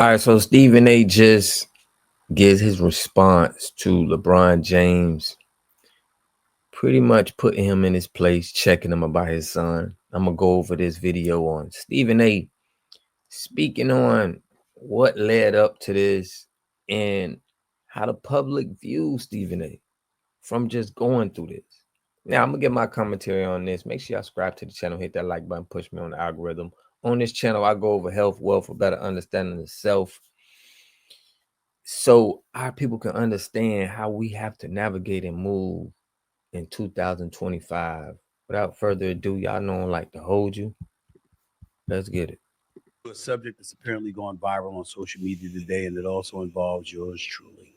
All right, so Stephen A just gives his response to LeBron James, pretty much putting him in his place, checking him about his son. I'm gonna go over this video on Stephen A speaking on what led up to this and how the public views Stephen A from just going through this. Now, I'm gonna get my commentary on this. Make sure y'all subscribe to the channel, hit that like button, push me on the algorithm. On this channel, I go over health, wealth, a better understanding of self, so our people can understand how we have to navigate and move in 2025. Without further ado, y'all know I like to hold you. Let's get it. A subject that's apparently gone viral on social media today, and it also involves yours truly.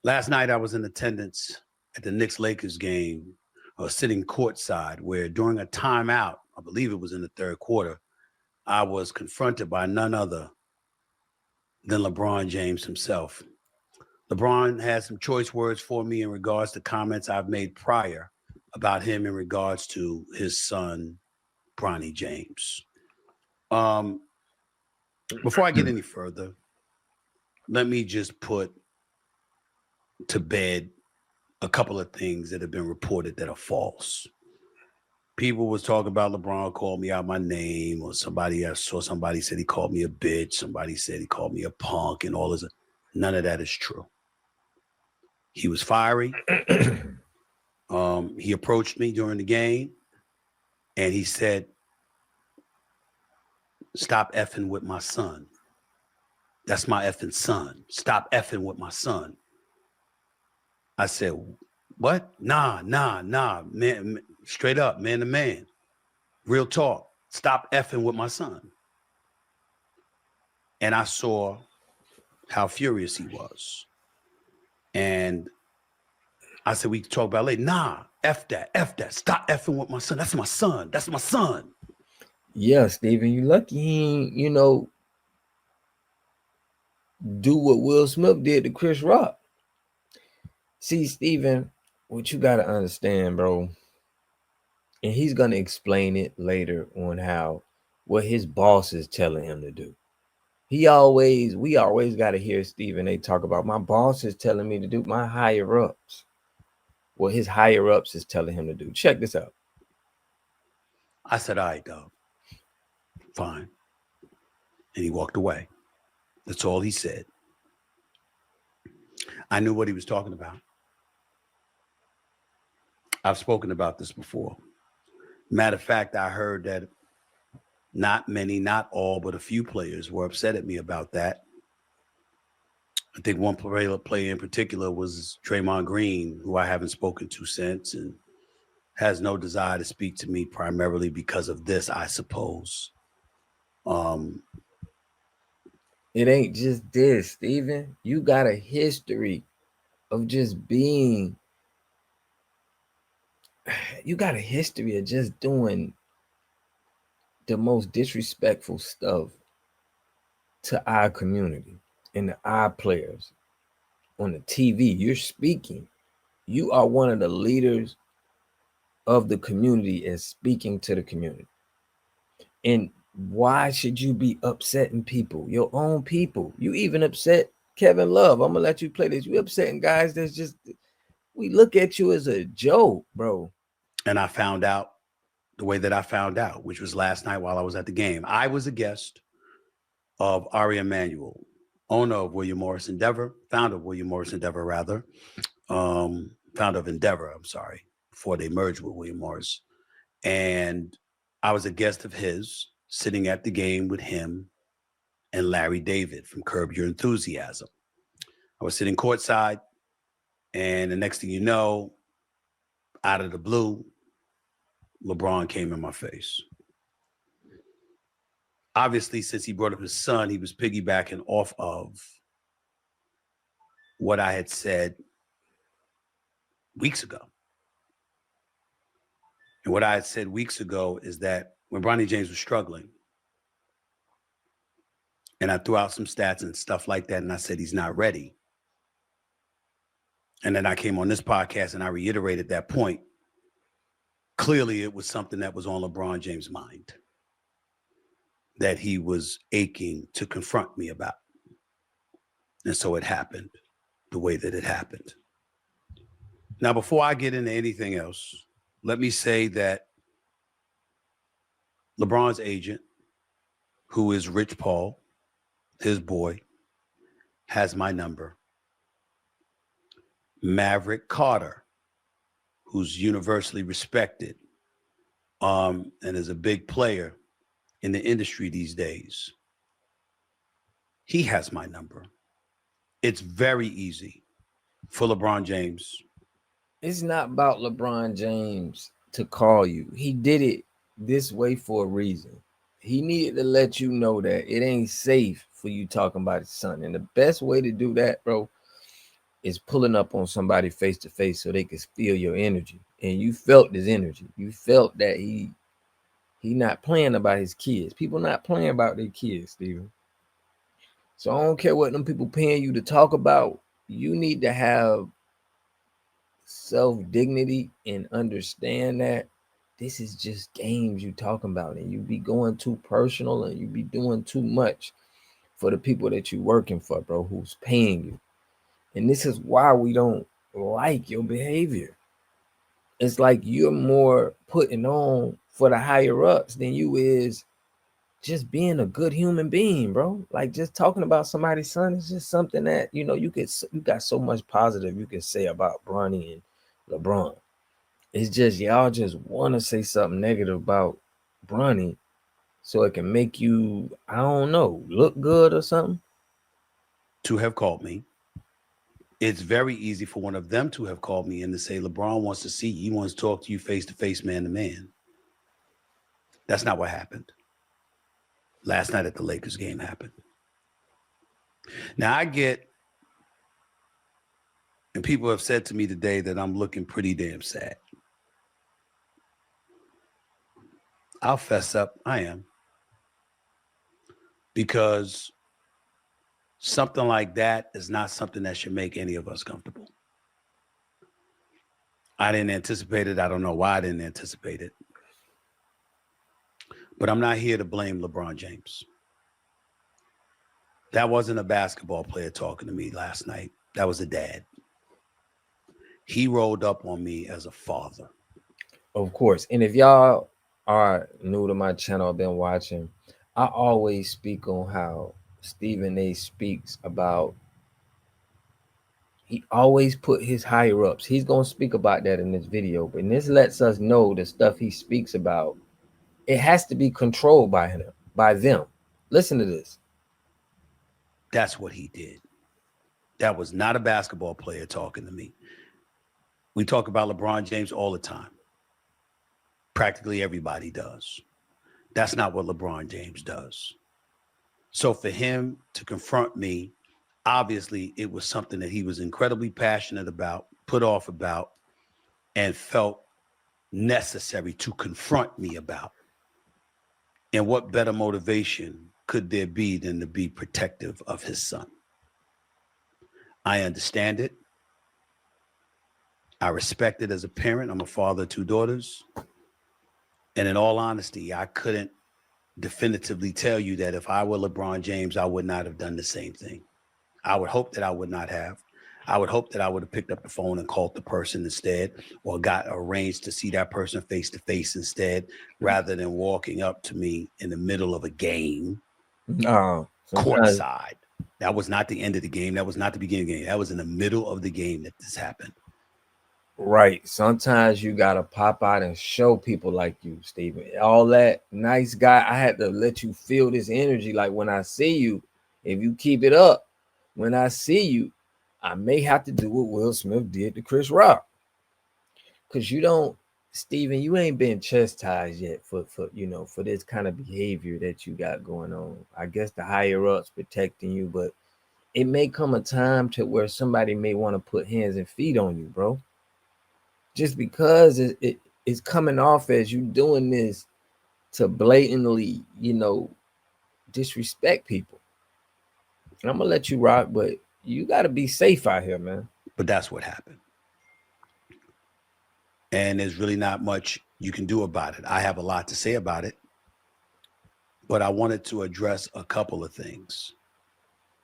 Last night, I was in attendance at the Knicks-Lakers game, sitting courtside, where during a timeout, I believe it was in the third quarter, I was confronted by none other than LeBron James himself. LeBron had some choice words for me in regards to comments I've made prior about him in regards to his son, Bronny James. Before I get any further, let me just put to bed a couple of things that have been reported that are false. People was talking about LeBron called me out my name, or somebody I saw somebody said he called me a bitch. Somebody said he called me a punk and all this. None of that is true. He was fiery. He approached me during the game and he said, "Stop effing with my son. That's my effing son. Stop effing with my son." I said, "What? Nah, man, straight up, man to man. Real talk. Stop effing with my son." And I saw how furious he was. And I said, "We can talk about it later." "Nah, F that. Stop effing with my son. That's my son. That's my son." Yeah, Stephen, you lucky he ain't, do what Will Smith did to Chris Rock. See, Stephen, what you gotta understand, bro, and he's gonna explain it later on how what his boss is telling him to do. We always gotta hear Stephen A talk about my boss is telling me to do, my higher ups. What his higher ups is telling him to do. Check this out. I said, "All right, dog. Fine." And he walked away. That's all he said. I knew what he was talking about. I've spoken about this before. Matter of fact, I heard that not many, not all, but a few players were upset at me about that. I think one player in particular was Draymond Green, who I haven't spoken to since and has no desire to speak to me primarily because of this, I suppose. It ain't just this, Stephen. You got a history of just being, you got a history of just doing the most disrespectful stuff to our community and our players on the TV. You're speaking. You are one of the leaders of the community and speaking to the community. And why should you be upsetting people, your own people? You even upset Kevin Love. I'm gonna let you play this. You upsetting guys that's just, we look at you as a joke, bro. And I found out the way that I found out, which was last night while I was at the game. I was a guest of Ari Emanuel, owner of William Morris Endeavor, founder of William Morris Endeavor, rather, founder of Endeavor, I'm sorry, before they merged with William Morris. And I was a guest of his, sitting at the game with him and Larry David from Curb Your Enthusiasm. I was sitting courtside, and the next thing you know, out of the blue, LeBron came in my face. Obviously, since he brought up his son, he was piggybacking off of what I had said weeks ago. And what I had said weeks ago is that when Bronny James was struggling, and I threw out some stats and stuff like that, and I said he's not ready. And then I came on this podcast and I reiterated that point. Clearly, it was something that was on LeBron James' mind that he was aching to confront me about. And so it happened the way that it happened. Now, before I get into anything else, let me say that LeBron's agent, who is Rich Paul, his boy, has my number. Maverick Carter, who's universally respected and is a big player in the industry these days, he has my number. It's very easy for LeBron James. It's not about LeBron James to call you. He did it this way for a reason. He needed to let you know that it ain't safe for you talking about his son. And the best way to do that, bro, is pulling up on somebody face to face so they can feel your energy. And you felt his energy. You felt that he not playing about his kids. People not playing about their kids, Steven. So I don't care what them people paying you to talk about. You need to have self-dignity and understand that this is just games you talking about, and you be going too personal and you be doing too much for the people that you working for, bro, who's paying you. And this is why we don't like your behavior. It's like you're more putting on for the higher ups than you is just being a good human being, bro. Like just talking about somebody's son is just something that you got so much positive you can say about Bronny and LeBron. It's just y'all just want to say something negative about Bronny so it can make you, I don't know, look good or something. To have called me. It's very easy for one of them to have called me and to say, LeBron wants to see you. He wants to talk to you face to face, man to man. That's not what happened. Last night at the Lakers game happened. Now I get, and people have said to me today that I'm looking pretty damn sad. I'll fess up, I am. Because something like that is not something that should make any of us comfortable. I didn't anticipate it. I don't know why I didn't anticipate it. But I'm not here to blame LeBron James. That wasn't a basketball player talking to me last night. That was a dad. He rolled up on me as a father. Of course. And if y'all are new to my channel, been watching, I always speak on how Stephen A speaks about, he always put his higher ups. He's going to speak about that in this video, but this lets us know the stuff he speaks about, it has to be controlled by him, by them. Listen to this. That's what he did. That was not a basketball player talking to me. We talk about LeBron James all the time. Practically everybody does. That's not what LeBron James does. So for him to confront me, obviously it was something that he was incredibly passionate about, put off about, and felt necessary to confront me about. And what better motivation could there be than to be protective of his son? I understand it. I respect it as a parent. I'm a father of 2 daughters. And in all honesty, I couldn't definitively tell you that if I were LeBron James, I would not have done the same thing. I would hope that I would not have. I would hope that I would have picked up the phone and called the person instead, or got arranged to see that person face to face instead, rather than walking up to me in the middle of a game, courtside. That was not the end of the game. That was not the beginning of the game. That was in the middle of the game that this happened. Right. Sometimes you got to pop out and show people like you, Stephen. All that nice guy, I had to let you feel this energy. Like when I see you, if you keep it up, when I see you, I may have to do what Will Smith did to Chris Rock. Because you don't, Stephen, you ain't been chastised yet for this kind of behavior that you got going on. I guess the higher ups protecting you, but it may come a time to where somebody may want to put hands and feet on you, bro. Just because it's coming off as you doing this to blatantly, disrespect people. And I'm gonna let you rock, but you got to be safe out here, man. But that's what happened. And there's really not much you can do about it. I have a lot to say about it, but I wanted to address a couple of things.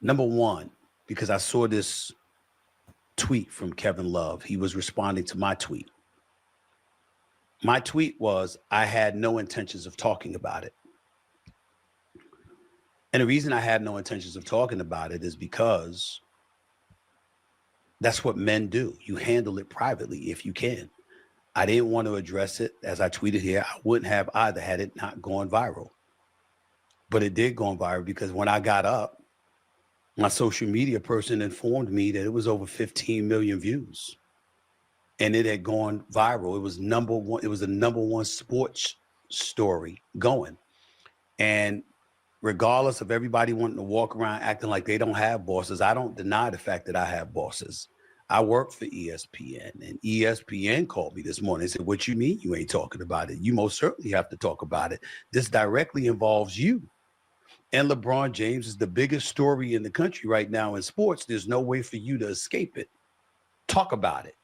Number one, because I saw this tweet from Kevin Love. He was responding to my tweet. My tweet was, I had no intentions of talking about it. And the reason I had no intentions of talking about it is because that's what men do. You handle it privately if you can. I didn't want to address it. As I tweeted here, I wouldn't have either had it not gone viral. But it did go viral because when I got up, my social media person informed me that it was over 15 million views. And it had gone viral. It was number one. It was the number one sports story going. And regardless of everybody wanting to walk around acting like they don't have bosses, I don't deny the fact that I have bosses. I work for ESPN, and ESPN called me this morning and said, what you mean you ain't talking about it? You most certainly have to talk about it. This directly involves you. And LeBron James is the biggest story in the country right now in sports. There's no way for you to escape it. Talk about it.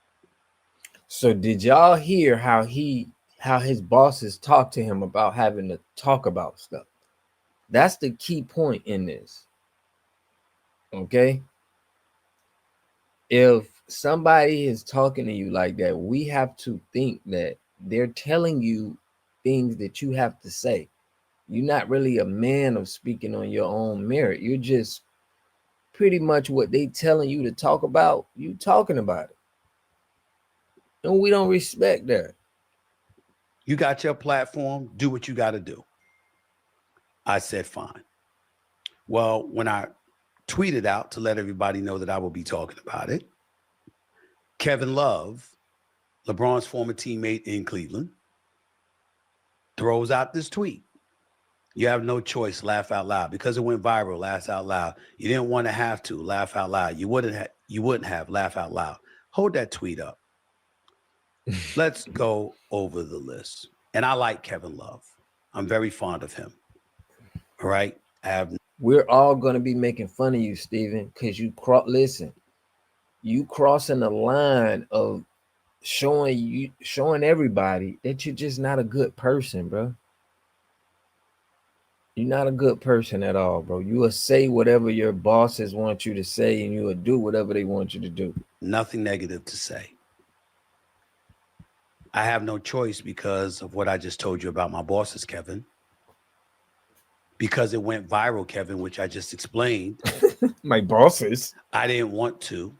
So did y'all hear how his bosses talk to him about having to talk about stuff? That's the key point in this. Okay? If somebody is talking to you like that, we have to think that they're telling you things that you have to say. You're not really a man of speaking on your own merit. You're just pretty much what they telling you to talk about, you talking about it. And we don't respect that. You got your platform, do what you got to do. I said, fine. Well, when I tweeted out to let everybody know that I will be talking about it, Kevin Love, LeBron's former teammate in Cleveland, throws out this tweet. You have no choice, laugh out loud. Because it went viral, laugh out loud. You didn't want to have to, laugh out loud. You wouldn't have, laugh out loud. Hold that tweet up. Let's go over the list. And I like Kevin Love. I'm very fond of him. All right. We're all going to be making fun of you, Steven, because you you crossing the line of showing everybody that you're just not a good person, bro. You're not a good person at all, bro. You will say whatever your bosses want you to say, and you will do whatever they want you to do. Nothing negative to say. I have no choice because of what I just told you about my bosses, Kevin. Because it went viral, Kevin, which I just explained. My bosses? I didn't want to.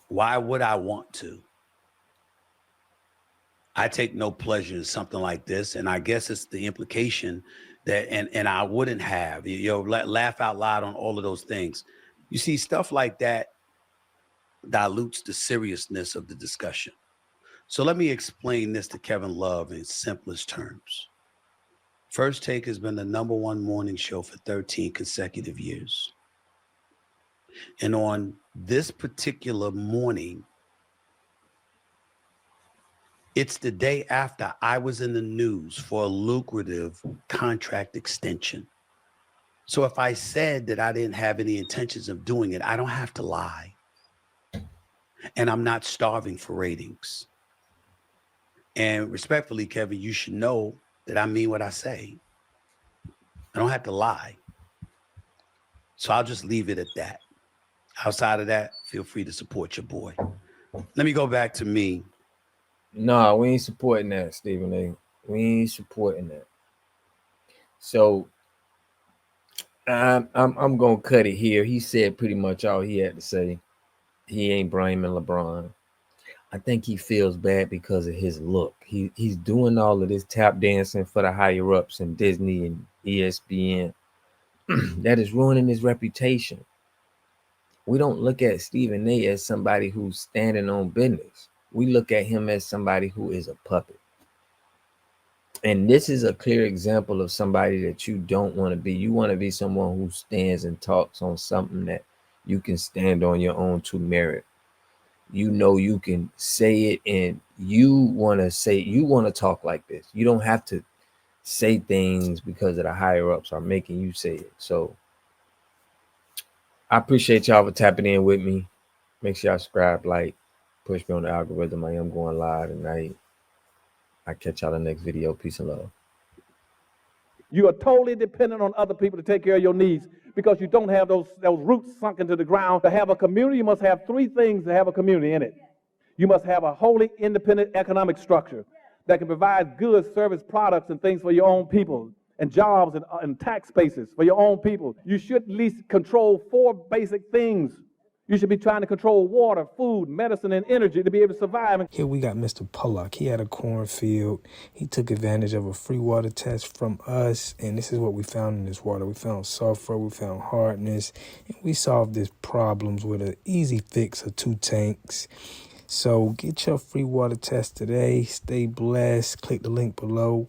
Why would I want to? I take no pleasure in something like this. And I guess it's the implication that, and I wouldn't have, laugh out loud on all of those things. You see, stuff like that dilutes the seriousness of the discussion. So let me explain this to Kevin Love in simplest terms. First Take has been the number one morning show for 13 consecutive years. And on this particular morning, it's the day after I was in the news for a lucrative contract extension. So if I said that I didn't have any intentions of doing it, I don't have to lie. And I'm not starving for ratings. And respectfully, Kevin, you should know that I mean what I say. I don't have to lie. So I'll just leave it at that. Outside of that, feel free to support your boy. Let me go back to me. No, we ain't supporting that, Stephen A. We ain't supporting that. So I'm gonna cut it here. He said pretty much all he had to say. He ain't blaming LeBron. I think he feels bad because of his look. He's doing all of this tap dancing for the higher ups in Disney and ESPN. That is ruining his reputation. We don't look at Stephen A as somebody who's standing on business. We look at him as somebody who is a puppet. And this is a clear example of somebody that you don't want to be. You want to be someone who stands and talks on something that you can stand on your own to merit. You know you can say it, and you want to talk like this. You don't have to say things because of the higher ups are making you say it. So I appreciate y'all for tapping in with me. Make sure y'all subscribe, like, push me on the algorithm. I am going live tonight. I catch y'all in the next video. Peace and love. You are totally dependent on other people to take care of your needs. because you don't have those roots sunk into the ground. To have a community, you must have three things to have a community in it. You must have a wholly independent economic structure that can provide goods, service, products, and things for your own people, and jobs and tax bases for your own people. You should at least control four basic things. You should be trying to control water, food, medicine, and energy to be able to survive. Here we got Mr. Pollock. He had a cornfield. He took advantage of a free water test from us, and this is what we found in this water. We found sulfur, we found hardness, and we solved these problems with an easy fix of 2 tanks. So get your free water test today. Stay blessed. Click the link below.